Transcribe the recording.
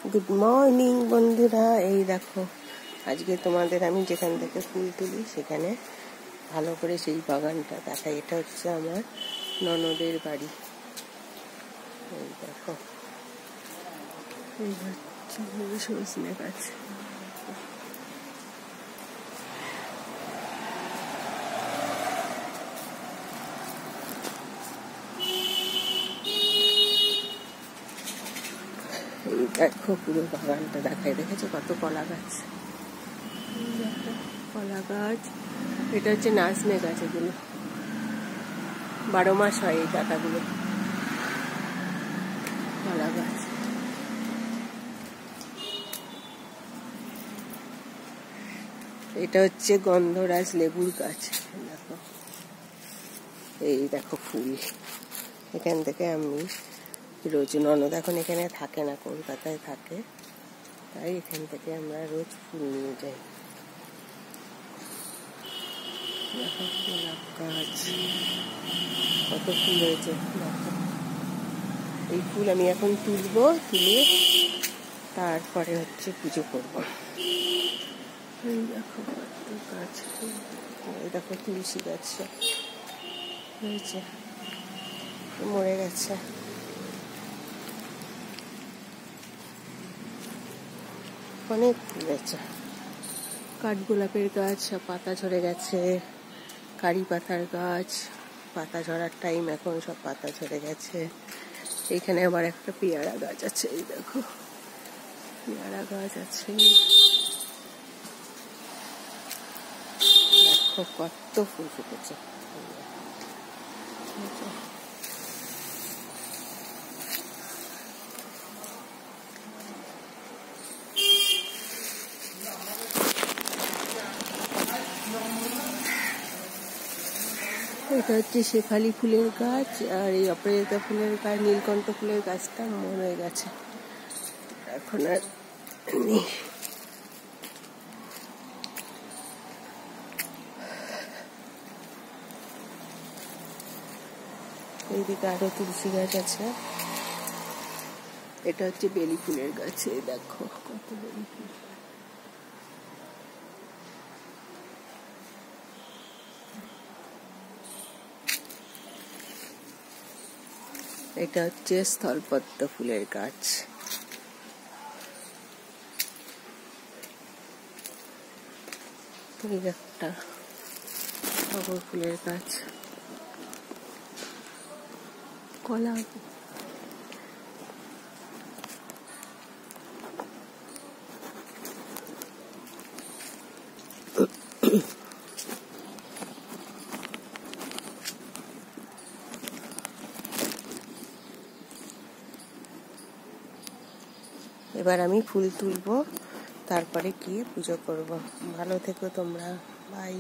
Good morning বন্ধুরা। এই দেখো, আজকে তোমাদের আমি যেখান থেকে ফুল তুলি সেখানে ভালো করে সেই বাগানটা দেখাই। এটা হচ্ছে আমার ননদের বাড়ি। এই দেখো, এই হচ্ছে সজনে গাছ। এই দেখো পুরো বাগানটা দেখাই। দেখেছো কত কলা গাছ, কলা গাছ। এটা হচ্ছে নাজনে গাছ। এগুলো 12 মাস হয় এই পাতাগুলো। কলা গাছ। এটা হচ্ছে গন্ধরাজ লেবুর গাছ। দেখো, এই দেখো ফুল। এখান থেকে আমি রোজ, ননদ এখন এখানে থাকে না, কলকাতায় থাকে, তাই এখান থেকে আমরা রোজ ফুল নিয়ে যাই। দেখো গোলাপ গাছ, কত ফুল হয়েছে। দেখো, এই ফুল আমি এখন তুলবো, তুলে তারপরে হচ্ছে পুজো করবো। এই দেখো কত গাছ। এই দেখো তুলসী গাছ হয়েছে, মরে গেছে। অনেক ফুল হয়েছে। কাঠগোলাপের গাছ সব পাতা ঝরে গেছে। কারি পাতার গাছ, পাতা ঝরার টাইম এখন, সব পাতা ঝরে গেছে। এইখানে আবার একটা পেয়ারা গাছ আছে। এই দেখো পেয়ারা গাছ আছে। দেখো কত ফুল ফুটেছে। এটা হচ্ছে শেফালি ফুলের গাছ, আর এই অপরাজিতা ফুলের গাছ, নীলকণ্ঠ ফুলের গাছটা মরে গেছে, এখন আর নেই। এইদিকে আরো তুলসী গাছ আছে। এটা হচ্ছে বেলি ফুলের গাছ। এই দেখো কত বেলি ফুল। এটা হচ্ছে স্থলপদ্ম ফুলের গাছ। একটা টগর ফুলের গাছ। কলা, এবার আমি ফুল তুলবো, তারপরে গিয়ে পুজো করব। ভালো থেকো তোমরা, বাই।